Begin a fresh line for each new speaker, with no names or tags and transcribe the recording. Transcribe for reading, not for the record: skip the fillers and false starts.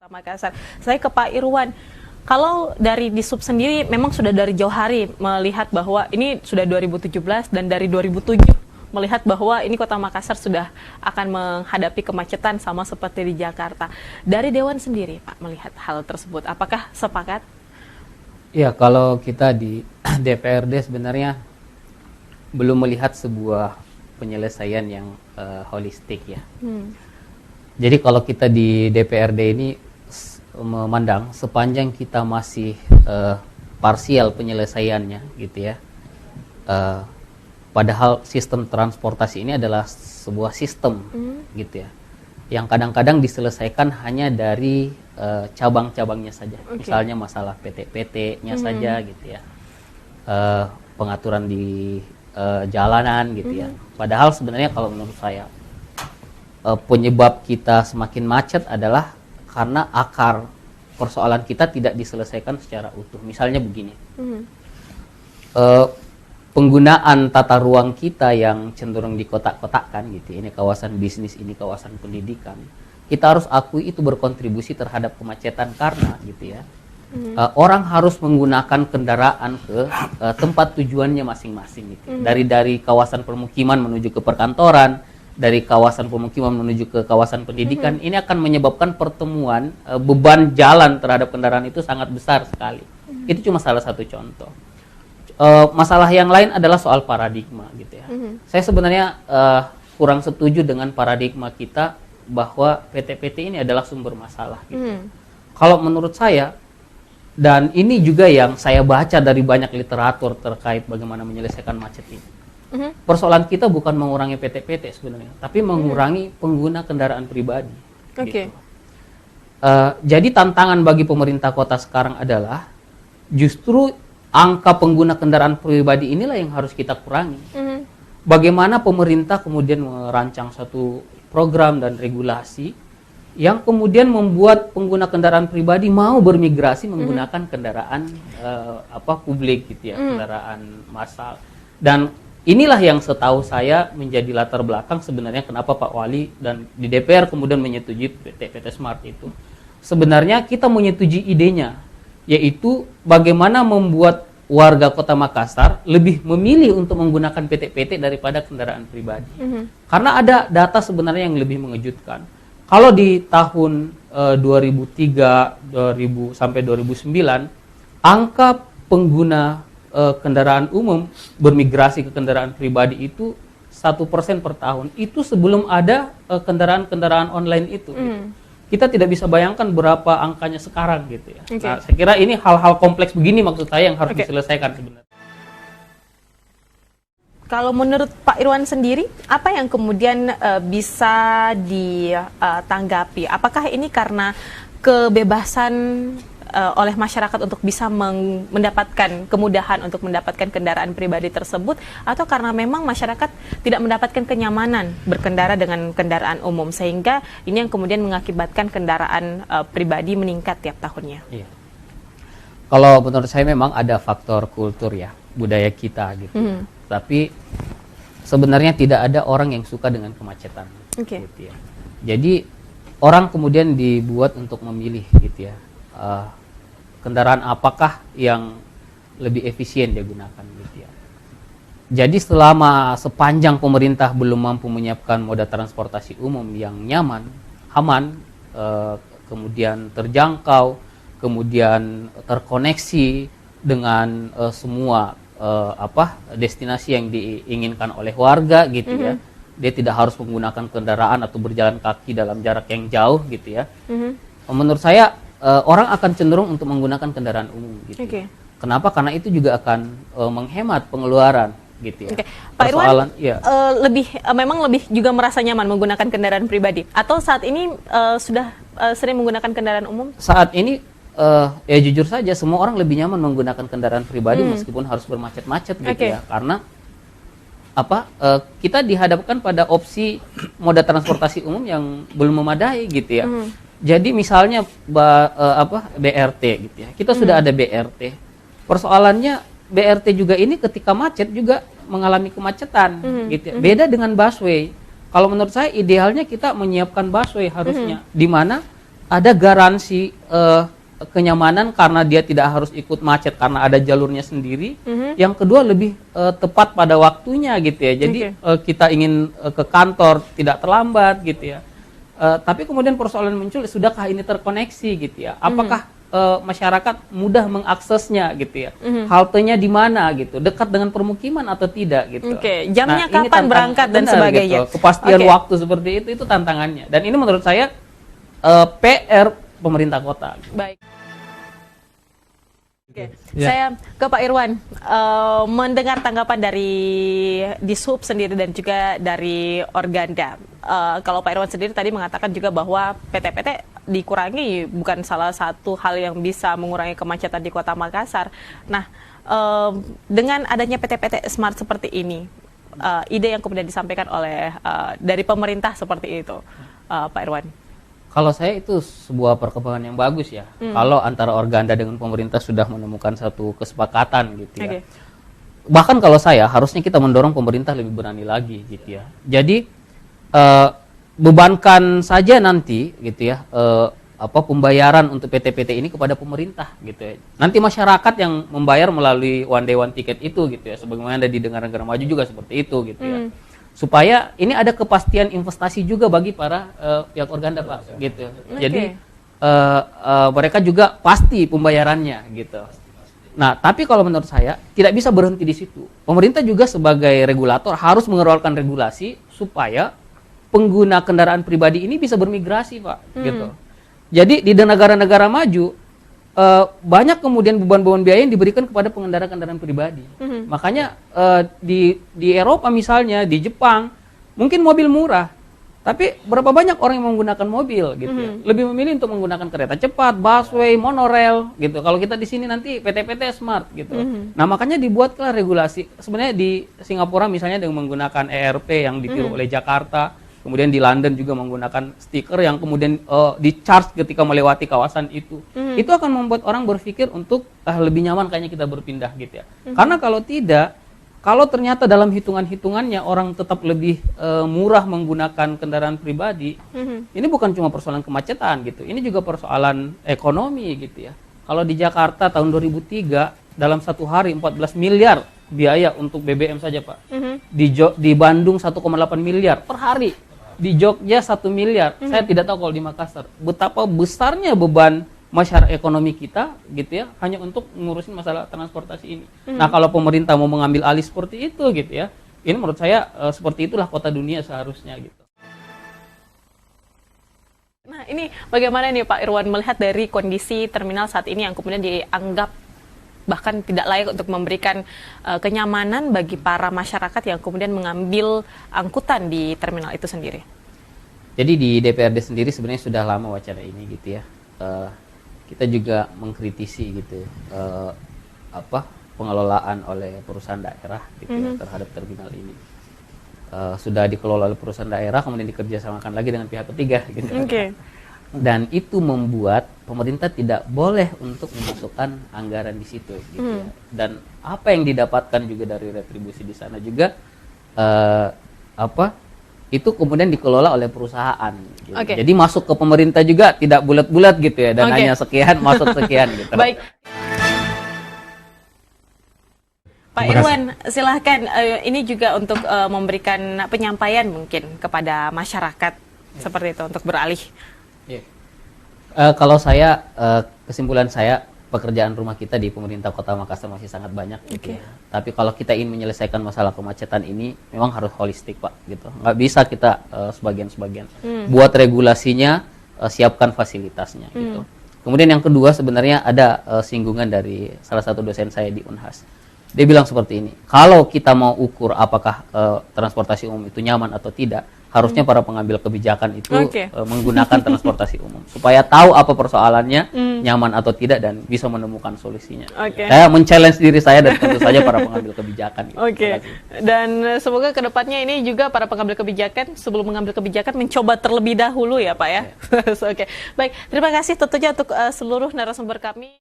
Makassar. Saya ke Pak Irwan. Kalau dari Disub sendiri memang sudah dari jauh hari melihat bahwa ini sudah 2017 dan dari 2007 melihat bahwa ini Kota Makassar sudah akan menghadapi kemacetan sama seperti di Jakarta. Dari Dewan sendiri Pak melihat hal tersebut, apakah sepakat?
Ya, kalau kita di DPRD sebenarnya belum melihat sebuah penyelesaian yang holistik ya. Jadi kalau kita di DPRD ini memandang sepanjang kita masih parsial penyelesaiannya gitu ya. Padahal sistem transportasi ini adalah sebuah sistem gitu ya, yang kadang-kadang diselesaikan hanya dari cabang-cabangnya saja. Misalnya masalah PT-PT-nya saja gitu ya, pengaturan di jalanan gitu ya. Padahal sebenarnya kalau menurut saya penyebab kita semakin macet adalah karena akar persoalan kita tidak diselesaikan secara utuh. Misalnya begini, penggunaan tata ruang kita yang cenderung dikotak-kotakkan gitu. Ini kawasan bisnis, ini kawasan pendidikan. Kita harus akui itu berkontribusi terhadap kemacetan karena gitu ya. Orang harus menggunakan kendaraan ke tempat tujuannya masing-masing gitu. Dari kawasan permukiman menuju ke perkantoran, dari kawasan pemukiman menuju ke kawasan pendidikan, ini akan menyebabkan pertemuan beban jalan terhadap kendaraan itu sangat besar sekali. Itu cuma salah satu contoh. Masalah yang lain adalah soal paradigma gitu ya. Saya sebenarnya kurang setuju dengan paradigma kita bahwa PT-PT ini adalah sumber masalah gitu. Kalau menurut saya, dan ini juga yang saya baca dari banyak literatur terkait bagaimana menyelesaikan macet ini, persoalan kita bukan mengurangi PT-PT sebenarnya, tapi mengurangi pengguna kendaraan pribadi. Gitu. Jadi tantangan bagi pemerintah kota sekarang adalah justru angka pengguna kendaraan pribadi inilah yang harus kita kurangi. Bagaimana pemerintah kemudian merancang satu program dan regulasi yang kemudian membuat pengguna kendaraan pribadi mau bermigrasi menggunakan kendaraan publik gitu ya, kendaraan massal. Dan inilah yang setahu saya menjadi latar belakang sebenarnya kenapa Pak Wali dan di DPR kemudian menyetujui PT Smart itu. Sebenarnya kita menyetujui idenya, yaitu bagaimana membuat warga Kota Makassar lebih memilih untuk menggunakan PT-PT daripada kendaraan pribadi. Karena ada data sebenarnya yang lebih mengejutkan. Kalau di tahun 2003 sampai 2009, angka pengguna kendaraan umum bermigrasi ke kendaraan pribadi itu 1% per tahun. Itu sebelum ada kendaraan-kendaraan online itu. Gitu. Kita tidak bisa bayangkan berapa angkanya sekarang gitu ya. Nah, saya kira ini hal-hal kompleks begini maksud saya yang harus diselesaikan sebenarnya.
Kalau menurut Pak Irwan sendiri, apa yang kemudian bisa ditanggapi? Apakah ini karena kebebasan oleh masyarakat untuk bisa mendapatkan kemudahan untuk mendapatkan kendaraan pribadi tersebut, atau karena memang masyarakat tidak mendapatkan kenyamanan berkendara dengan kendaraan umum sehingga ini yang kemudian mengakibatkan kendaraan pribadi meningkat tiap tahunnya? Iya.
Kalau menurut saya memang ada faktor kultur ya, budaya kita gitu. Tapi sebenarnya tidak ada orang yang suka dengan kemacetan. Gitu ya. Jadi orang kemudian dibuat untuk memilih gitu ya. Kendaraan apakah yang lebih efisien dia gunakan gitu ya. Jadi sepanjang pemerintah belum mampu menyiapkan moda transportasi umum yang nyaman, aman, kemudian terjangkau, kemudian terkoneksi dengan semua destinasi yang diinginkan oleh warga gitu ya. Dia tidak harus menggunakan kendaraan atau berjalan kaki dalam jarak yang jauh gitu ya. Menurut saya orang akan cenderung untuk menggunakan kendaraan umum gitu. Kenapa? Karena itu juga akan menghemat pengeluaran gitu ya.
Pak Irwan, memang lebih juga merasa nyaman menggunakan kendaraan pribadi atau saat ini sudah sering menggunakan kendaraan umum?
Saat ini ya jujur saja semua orang lebih nyaman menggunakan kendaraan pribadi meskipun harus bermacet-macet gitu ya. Karena kita dihadapkan pada opsi moda transportasi umum yang belum memadai gitu ya. Jadi misalnya BRT gitu ya. Kita sudah ada BRT. Persoalannya BRT juga ini ketika macet juga mengalami kemacetan gitu ya. Beda dengan busway. Kalau menurut saya idealnya kita menyiapkan busway harusnya di mana ada garansi kenyamanan karena dia tidak harus ikut macet karena ada jalurnya sendiri. Yang kedua lebih tepat pada waktunya gitu ya. Jadi kita ingin ke kantor tidak terlambat gitu ya. Tapi kemudian persoalan muncul, sudahkah ini terkoneksi gitu ya? Apakah masyarakat mudah mengaksesnya gitu ya? Haltenya di mana gitu? Dekat dengan permukiman atau tidak gitu?
Jamnya kapan berangkat dan sebagainya?
Gitu. Kepastian waktu seperti itu tantangannya. Dan ini menurut saya PR pemerintah kota.
Baik. Saya ke Pak Irwan, mendengar tanggapan dari Dishub sendiri dan juga dari Organda. Kalau Pak Irwan sendiri tadi mengatakan juga bahwa PT-PT dikurangi bukan salah satu hal yang bisa mengurangi kemacetan di Kota Makassar. Nah, dengan adanya PT-PT Smart seperti ini, ide yang kemudian disampaikan oleh dari pemerintah seperti itu, Pak Irwan.
Kalau saya itu sebuah perkembangan yang bagus ya. Kalau antara Organda dengan pemerintah sudah menemukan satu kesepakatan gitu ya. Bahkan kalau saya harusnya kita mendorong pemerintah lebih berani lagi gitu ya. Jadi bebankan saja nanti gitu ya pembayaran untuk PT-PT ini kepada pemerintah gitu ya. Nanti masyarakat yang membayar melalui one day one ticket itu gitu ya. Sebagaimana ada di negara-negara maju juga seperti itu gitu ya. Supaya ini ada kepastian investasi juga bagi para pihak Organda Pak gitu. Jadi mereka juga pasti pembayarannya gitu. Nah, tapi kalau menurut saya tidak bisa berhenti di situ. Pemerintah juga sebagai regulator harus mengeluarkan regulasi supaya pengguna kendaraan pribadi ini bisa bermigrasi Pak gitu. Jadi di negara-negara maju banyak kemudian beban-beban biaya yang diberikan kepada pengendara kendaraan pribadi. Makanya di Eropa misalnya, di Jepang, mungkin mobil murah, tapi berapa banyak orang yang menggunakan mobil gitu ya. Lebih memilih untuk menggunakan kereta cepat, busway, monorail gitu. Kalau kita di sini nanti PT-PT Smart gitu. Nah, makanya dibuatlah regulasi. Sebenarnya di Singapura misalnya dengan menggunakan ERP yang ditiru oleh Jakarta. Kemudian di London juga menggunakan stiker yang kemudian di-charge ketika melewati kawasan itu. Itu akan membuat orang berpikir untuk lebih nyaman kayaknya kita berpindah gitu ya. Karena kalau tidak, kalau ternyata dalam hitungan-hitungannya orang tetap lebih murah menggunakan kendaraan pribadi, ini bukan cuma persoalan kemacetan gitu. Ini juga persoalan ekonomi gitu ya. Kalau di Jakarta tahun 2003 dalam satu hari 14 miliar biaya untuk BBM saja Pak. Di Bandung 1,8 miliar per hari. Di Jogja 1 miliar. Saya tidak tahu kalau di Makassar betapa besarnya beban masyarakat ekonomi kita gitu ya, hanya untuk ngurusin masalah transportasi ini. Nah, kalau pemerintah mau mengambil alih seperti itu gitu ya, ini menurut saya seperti itulah kota dunia seharusnya gitu.
Nah, ini bagaimana nih Pak Irwan melihat dari kondisi terminal saat ini yang kemudian dianggap bahkan tidak layak untuk memberikan kenyamanan bagi para masyarakat yang kemudian mengambil angkutan di terminal itu sendiri.
Jadi di DPRD sendiri sebenarnya sudah lama wacana ini gitu ya. Kita juga mengkritisi gitu pengelolaan oleh perusahaan daerah gitu ya, terhadap terminal ini. Sudah dikelola oleh perusahaan daerah kemudian dikerjasamakan lagi dengan pihak ketiga gitu. Dan itu membuat pemerintah tidak boleh untuk memasukkan anggaran di situ gitu ya. Dan apa yang didapatkan juga dari retribusi di sana juga itu kemudian dikelola oleh perusahaan gitu. Jadi masuk ke pemerintah juga tidak bulat-bulat gitu ya, dananya sekian masuk sekian gitu.
Baik. Pak Irwan, silahkan ini juga untuk memberikan penyampaian mungkin kepada masyarakat seperti itu untuk beralih.
Kalau saya, kesimpulan saya, pekerjaan rumah kita di pemerintah Kota Makassar masih sangat banyak gitu ya. Tapi kalau kita ingin menyelesaikan masalah kemacetan ini memang harus holistik Pak gitu. Nggak bisa kita sebagian-sebagian. Buat regulasinya, siapkan fasilitasnya gitu. Kemudian yang kedua sebenarnya ada singgungan dari salah satu dosen saya di Unhas. Dia bilang seperti ini, kalau kita mau ukur apakah transportasi umum itu nyaman atau tidak, harusnya para pengambil kebijakan itu menggunakan transportasi umum supaya tahu apa persoalannya, nyaman atau tidak, dan bisa menemukan solusinya. Saya men-challenge diri saya dan tentu saja para pengambil kebijakan.
Dan semoga kedepannya ini juga para pengambil kebijakan sebelum mengambil kebijakan mencoba terlebih dahulu ya Pak ya. Baik, terima kasih tentunya untuk seluruh narasumber kami.